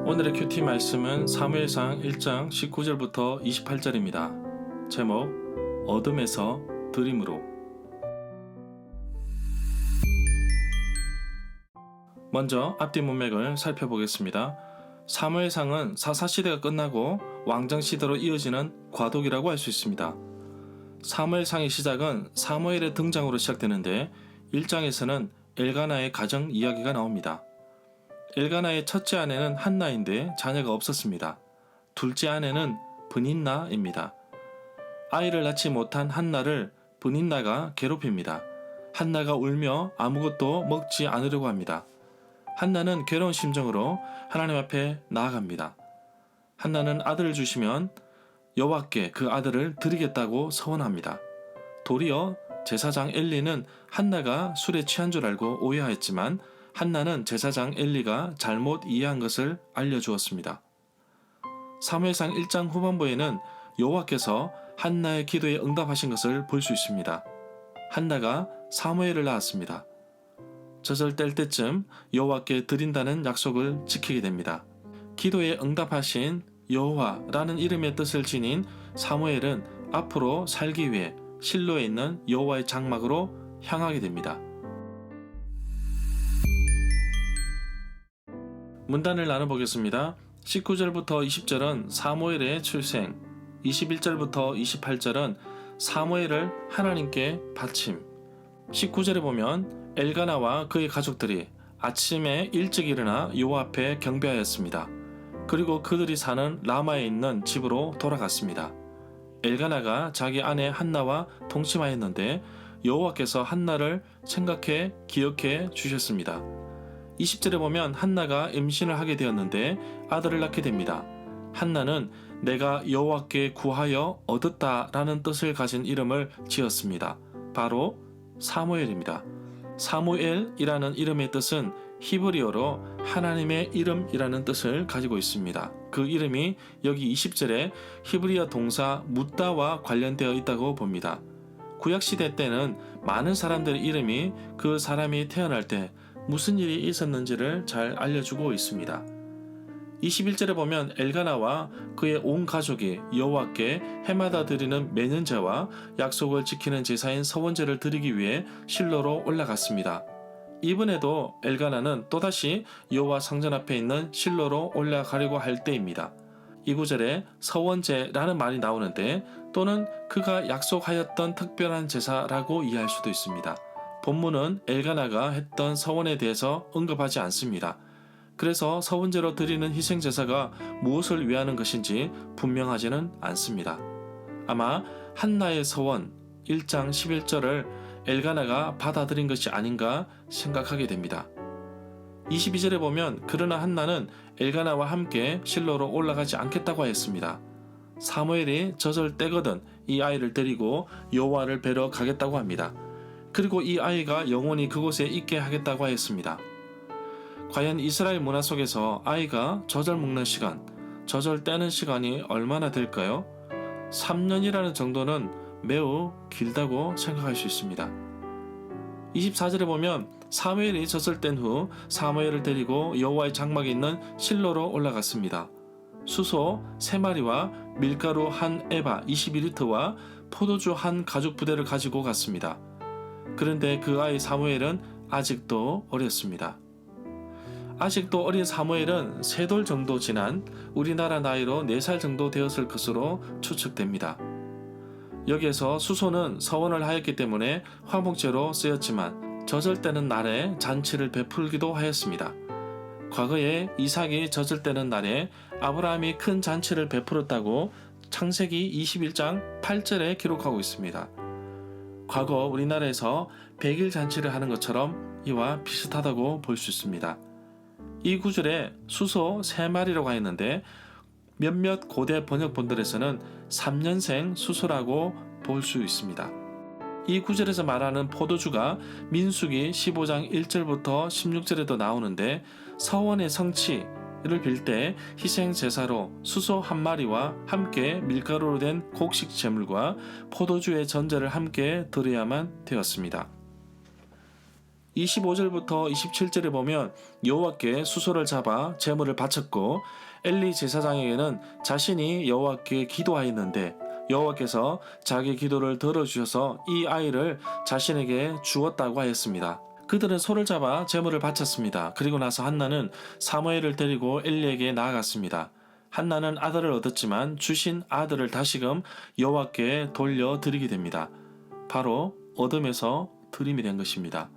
오늘의 큐티 말씀은 사무엘상 1장 19절부터 28절입니다. 제목 어둠에서 드림으로. 먼저 앞뒤 문맥을 살펴보겠습니다. 사무엘상은 사사시대가 끝나고 왕정시대로 이어지는 과도기라고 할 수 있습니다. 사무엘상의 시작은 사무엘의 등장으로 시작되는데 1장에서는 엘가나의 가정 이야기가 나옵니다. 엘가나의 첫째 아내는 한나인데 자녀가 없었습니다. 둘째 아내는 브닌나입니다. 아이를 낳지 못한 한나를 브닌나가 괴롭힙니다. 한나가 울며 아무것도 먹지 않으려고 합니다. 한나는 괴로운 심정으로 하나님 앞에 나아갑니다. 한나는 아들을 주시면 여호와께 그 아들을 드리겠다고 서원합니다. 도리어 제사장 엘리는 한나가 술에 취한 줄 알고 오해하였지만 한나는 제사장 엘리가 잘못 이해한 것을 알려주었습니다. 사무엘상 1장 후반부에는 여호와께서 한나의 기도에 응답하신 것을 볼 수 있습니다. 한나가 사무엘을 낳았습니다. 젖을 뗄 때쯤 여호와께 드린다는 약속을 지키게 됩니다. 기도에 응답하신 여호와라는 이름의 뜻을 지닌 사무엘은 앞으로 살기 위해 실로에 있는 여호와의 장막으로 향하게 됩니다. 문단을 나눠보겠습니다. 19절부터 20절은 사무엘의 출생, 21절부터 28절은 사무엘을 하나님께 바침, 19절에 보면 엘가나와 그의 가족들이 아침에 일찍 일어나 여호와 앞에 경배하였습니다. 그리고 그들이 사는 라마에 있는 집으로 돌아갔습니다. 엘가나가 자기 아내 한나와 동침하였는데 여호와께서 한나를 생각해 기억해 주셨습니다. 20절에 보면 한나가 임신을 하게 되었는데 아들을 낳게 됩니다. 한나는 내가 여호와께 구하여 얻었다라는 뜻을 가진 이름을 지었습니다. 바로 사무엘입니다. 사무엘이라는 이름의 뜻은 히브리어로 하나님의 이름이라는 뜻을 가지고 있습니다. 그 이름이 여기 20절에 히브리어 동사 묻다와 관련되어 있다고 봅니다. 구약시대 때는 많은 사람들의 이름이 그 사람이 태어날 때 무슨 일이 있었는지를 잘 알려주고 있습니다. 21절에 보면 엘가나와 그의 온 가족이 여호와께 해마다 드리는 매년제와 약속을 지키는 제사인 서원제를 드리기 위해 실로로 올라갔습니다. 이번에도 엘가나는 또다시 여호와 성전 앞에 있는 실로로 올라가려고 할 때입니다. 이 구절에 서원제라는 말이 나오는데 또는 그가 약속하였던 특별한 제사라고 이해할 수도 있습니다. 본문은 엘가나가 했던 서원에 대해서 언급하지 않습니다. 그래서 서원제로 드리는 희생제사가 무엇을 위하는 것인지 분명하지는 않습니다. 아마 한나의 서원 1장 11절을 엘가나가 받아들인 것이 아닌가 생각하게 됩니다. 22절에 보면 그러나 한나는 엘가나와 함께 실로로 올라가지 않겠다고 하였습니다. 사무엘이 젖을 떼거든 이 아이를 데리고 여호와를 뵈러 가겠다고 합니다. 그리고 이 아이가 영원히 그곳에 있게 하겠다고 하였습니다. 과연 이스라엘 문화 속에서 아이가 젖을 먹는 시간, 젖을 떼는 시간이 얼마나 될까요? 3년이라는 정도는 매우 길다고 생각할 수 있습니다. 24절에 보면 사무엘이 젖을 뗀 후 사무엘을 데리고 여호와의 장막에 있는 실로로 올라갔습니다. 수소 3마리와 밀가루 한 에바 22리터와 포도주 한 가죽 부대를 가지고 갔습니다. 그런데 그 아이 사무엘은 아직도 어렸습니다. 아직도 어린 사무엘은 3돌 정도 지난 우리나라 나이로 4살 정도 되었을 것으로 추측됩니다. 여기에서 수소는 서원을 하였기 때문에 화목제로 쓰였지만 젖을 떼는 날에 잔치를 베풀기도 하였습니다. 과거에 이삭이 젖을 떼는 날에 아브라함이 큰 잔치를 베풀었다고 창세기 21장 8절에 기록하고 있습니다. 과거 우리나라에서 100일 잔치를 하는 것처럼 이와 비슷하다고 볼 수 있습니다. 이 구절에 수소 3마리라고 하였는데 몇몇 고대 번역본들에서는 3년생 수소라고 볼 수 있습니다. 이 구절에서 말하는 포도주가 민수기 15장 1절부터 16절에도 나오는데 서원의 성취를 빌 때 희생제사로 수소 1마리와 함께 밀가루로 된 곡식 제물과 포도주의 전제를 함께 드려야만 되었습니다. 25절부터 27절에 보면 여호와께 수소를 잡아 제물을 바쳤고 엘리 제사장에게는 자신이 여호와께 기도하였는데 여호와께서 자기 기도를 들어주셔서 이 아이를 자신에게 주었다고 하였습니다. 그들은 소를 잡아 제물을 바쳤습니다. 그리고 나서 한나는 사무엘을 데리고 엘리에게 나아갔습니다. 한나는 아들을 얻었지만 주신 아들을 다시금 여호와께 돌려드리게 됩니다. 바로 어둠에서 드림이 된 것입니다.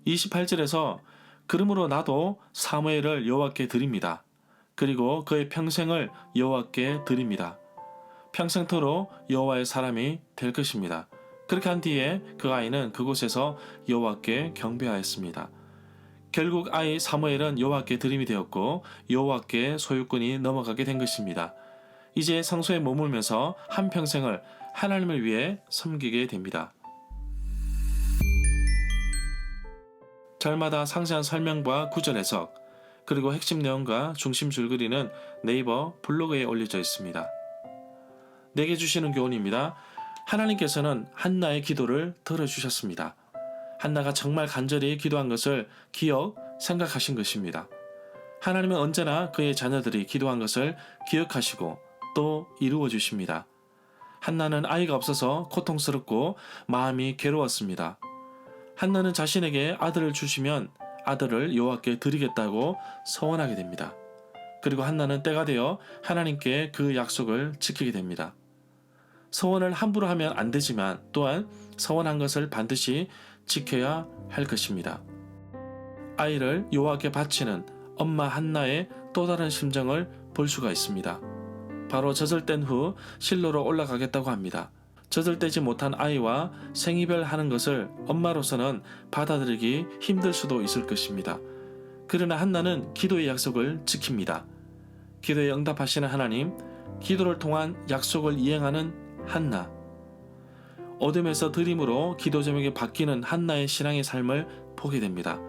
28절에서 그러므로 나도 사무엘을 여호와께 드립니다. 그리고 그의 평생을 여호와께 드립니다. 평생토록 여호와의 사람이 될 것입니다. 그렇게 한 뒤에 그 아이는 그곳에서 여호와께 경배하였습니다. 결국 아이 사무엘은 여호와께 드림이 되었고 여호와께 소유권이 넘어가게 된 것입니다. 이제 성소에 머물면서 한평생을 하나님을 위해 섬기게 됩니다. 절마다 상세한 설명과 구절 해석, 그리고 핵심 내용과 중심 줄거리는 네이버 블로그에 올려져 있습니다. 내게 주시는 교훈입니다. 하나님께서는 한나의 기도를 들어주셨습니다. 한나가 정말 간절히 기도한 것을 생각하신 것입니다. 하나님은 언제나 그의 자녀들이 기도한 것을 기억하시고 또 이루어 주십니다. 한나는 아이가 없어서 고통스럽고 마음이 괴로웠습니다. 한나는 자신에게 아들을 주시면 아들을 여호와께 드리겠다고 서원하게 됩니다. 그리고 한나는 때가 되어 하나님께 그 약속을 지키게 됩니다. 서원을 함부로 하면 안 되지만 또한 서원한 것을 반드시 지켜야 할 것입니다. 아이를 여호와께 바치는 엄마 한나의 또 다른 심정을 볼 수가 있습니다. 바로 젖을 후 실로로 올라가겠다고 합니다. 젖을 떼지 못한 아이와 생이별하는 것을 엄마로서는 받아들이기 힘들 수도 있을 것입니다. 그러나 한나는 기도의 약속을 지킵니다. 기도에 응답하시는 하나님, 기도를 통한 약속을 이행하는 한나. 어둠에서 드림으로 기도 제목이 바뀌는 한나의 신앙의 삶을 보게 됩니다.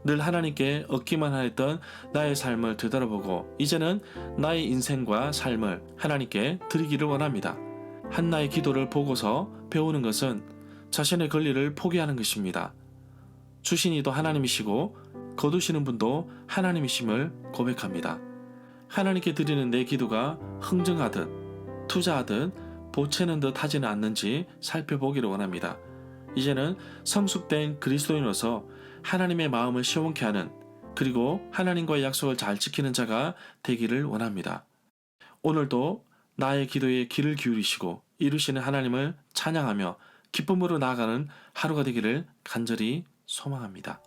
늘 하나님께 얻기만 하였던 나의 삶을 되돌아보고 이제는 나의 인생과 삶을 하나님께 드리기를 원합니다. 한나의 기도를 보고서 배우는 것은 자신의 권리를 포기하는 것입니다. 주신 이도 하나님이시고 거두시는 분도 하나님이심을 고백합니다. 하나님께 드리는 내 기도가 흥정하듯 투자하듯 보채는 듯 하지는 않는지 살펴보기를 원합니다. 이제는 성숙된 그리스도인으로서 하나님의 마음을 시원케 하는, 그리고 하나님과의 약속을 잘 지키는 자가 되기를 원합니다. 오늘도 나의 기도에 귀를 기울이시고 이루시는 하나님을 찬양하며 기쁨으로 나아가는 하루가 되기를 간절히 소망합니다.